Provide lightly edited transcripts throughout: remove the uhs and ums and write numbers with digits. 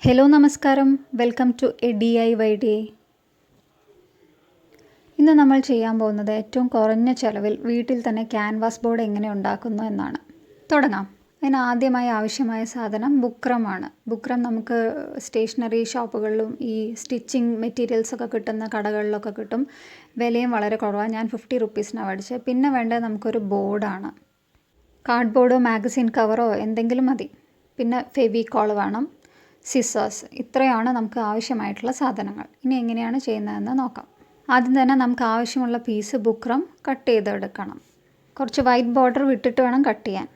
Hello നമസ്കാരം, welcome to a DIY day. ഇന്ന് നമ്മൾ ചെയ്യാൻ പോകുന്നത് ഏറ്റവും കുറഞ്ഞ ചിലവിൽ വീട്ടിൽ തന്നെ ക്യാൻവാസ് ബോർഡ് എങ്ങനെ ഉണ്ടാക്കുന്നു എന്നാണ്. തുടങ്ങാം. അതിന് ആദ്യമായി ആവശ്യമായ സാധനം ബുക്രമാണ്. ബുക്രം നമുക്ക് സ്റ്റേഷനറി ഷോപ്പുകളിലും ഈ സ്റ്റിച്ചിങ് മെറ്റീരിയൽസൊക്കെ കിട്ടുന്ന കടകളിലൊക്കെ കിട്ടും. വിലയും വളരെ കുറവാണ്. ഞാൻ 50 റുപ്പീസിനാണ് മേടിച്ചത്. പിന്നെ വേണ്ടത് നമുക്കൊരു ബോർഡാണ്. കാർഡ്ബോർഡോ മാഗസിൻ കവറോ എന്തെങ്കിലും മതി. പിന്നെ ഫെവിക്കോൾ വേണം, സിസേഴ്സ്. ഇത്രയാണ് നമുക്ക് ആവശ്യമായിട്ടുള്ള സാധനങ്ങൾ. ഇനി എങ്ങനെയാണ് ചെയ്യുന്നതെന്ന് നോക്കാം. ആദ്യം തന്നെ നമുക്ക് ആവശ്യമുള്ള പീസ് ബുക്രം കട്ട് ചെയ്തെടുക്കണം. കുറച്ച് വൈറ്റ് ബോർഡർ വിട്ടിട്ട് വേണം കട്ട് ചെയ്യാൻ.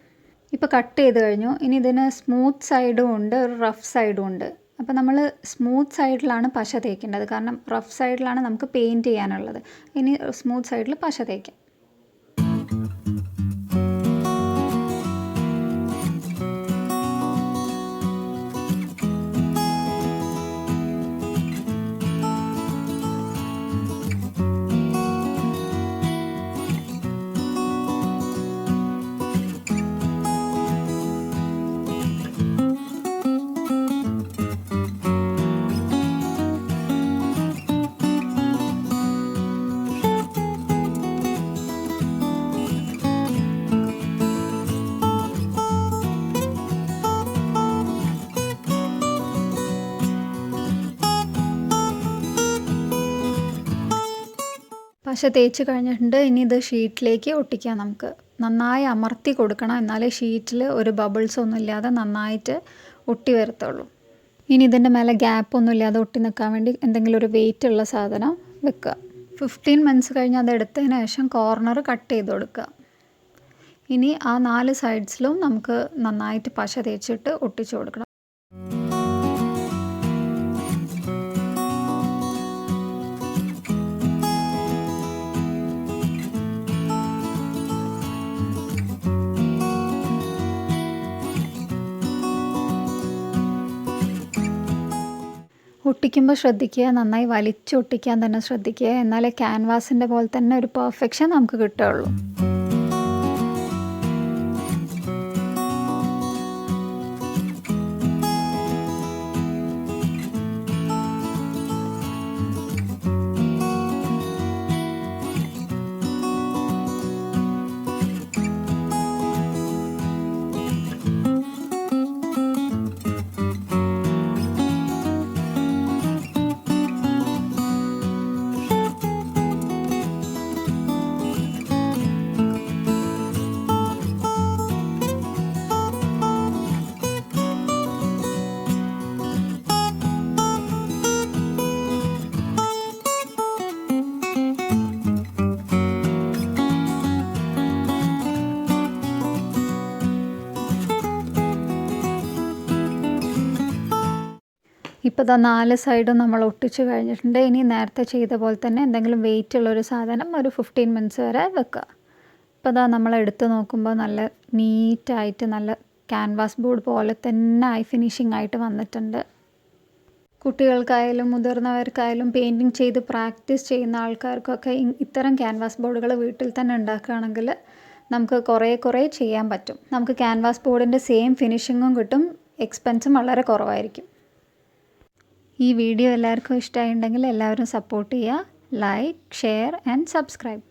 ഇപ്പോൾ കട്ട് ചെയ്ത് കഴിഞ്ഞു. ഇനി ഇതിന് സ്മൂത്ത് സൈഡും ഉണ്ട്, ഒരു റഫ് സൈഡും ഉണ്ട്. അപ്പോൾ നമ്മൾ സ്മൂത്ത് സൈഡിലാണ് പശ തേക്കേണ്ടത്, കാരണം റഫ് സൈഡിലാണ് നമുക്ക് പെയിൻറ്റ് ചെയ്യാനുള്ളത്. ഇനി സ്മൂത്ത് സൈഡിൽ പശ തേക്കാം. പശ തേച്ച് കഴിഞ്ഞിട്ടുണ്ട്. ഇനി ഇത് ഷീറ്റിലേക്ക് ഒട്ടിക്കാം. നമുക്ക് നന്നായി അമർത്തി കൊടുക്കണം, എന്നാലേ ഷീറ്റിൽ ഒരു ബബിൾസ് ഒന്നും ഇല്ലാതെ നന്നായിട്ട് ഒട്ടി വരത്തുള്ളൂ. ഇനി ഇതിൻ്റെ മേലെ ഗ്യാപ്പ് ഒന്നും ഇല്ലാതെ ഒട്ടി നിൽക്കാൻ വേണ്ടി എന്തെങ്കിലും ഒരു വെയിറ്റ് ഉള്ള സാധനം വെക്കുക. 15 മിനിറ്റ്സ് കഴിഞ്ഞ് അത് എടുത്തതിന് ശേഷം കോർണർ കട്ട് ചെയ്ത് കൊടുക്കുക. ഇനി ആ 4 സൈഡ്സിലും നമുക്ക് നന്നായിട്ട് പശ തേച്ചിട്ട് ഒട്ടിച്ചു കൊടുക്കണം. ഒട്ടിക്കുമ്പോൾ ശ്രദ്ധിക്കുക, നന്നായി വലിച്ചൊട്ടിക്കാൻ തന്നെ ശ്രദ്ധിക്കുക. എന്നാലേ ക്യാൻവാസിൻ്റെ പോലെ തന്നെ ഒരു പെർഫെക്ഷൻ നമുക്ക് കിട്ടുകയുള്ളൂ. ഇപ്പോൾ ഇതാ 4 സൈഡും നമ്മൾ ഒട്ടിച്ച് കഴിഞ്ഞിട്ടുണ്ട്. ഇനി നേരത്തെ ചെയ്ത പോലെ തന്നെ എന്തെങ്കിലും വെയിറ്റ് ഉള്ളൊരു സാധനം ഒരു 15 മിനിറ്റ്സ് വരെ വെക്കുക. ഇപ്പോൾ ഇതാ നമ്മൾ എടുത്ത് നോക്കുമ്പോൾ നല്ല നീറ്റായിട്ട് നല്ല ക്യാൻവാസ് ബോർഡ് പോലെ തന്നെ ആയി ഫിനിഷിംഗ് ആയിട്ട് വന്നിട്ടുണ്ട്. കുട്ടികൾക്കായാലും മുതിർന്നവർക്കായാലും പെയിൻറ്റിങ് ചെയ്ത് പ്രാക്ടീസ് ചെയ്യുന്ന ആൾക്കാർക്കൊക്കെ ഇത്തരം ക്യാൻവാസ് ബോർഡുകൾ വീട്ടിൽ തന്നെ ഉണ്ടാക്കുകയാണെങ്കിൽ നമുക്ക് കുറേ ചെയ്യാൻ പറ്റും. നമുക്ക് ക്യാൻവാസ് ബോർഡിൻ്റെ സെയിം ഫിനിഷിങ്ങും കിട്ടും, എക്സ്പെൻസും വളരെ കുറവായിരിക്കും. ഈ വീഡിയോ എല്ലാവർക്കും ഇഷ്ടമായിട്ടുണ്ടെങ്കിൽ എല്ലാവരും സപ്പോർട്ട് ചെയ്യുക. Like, share and subscribe.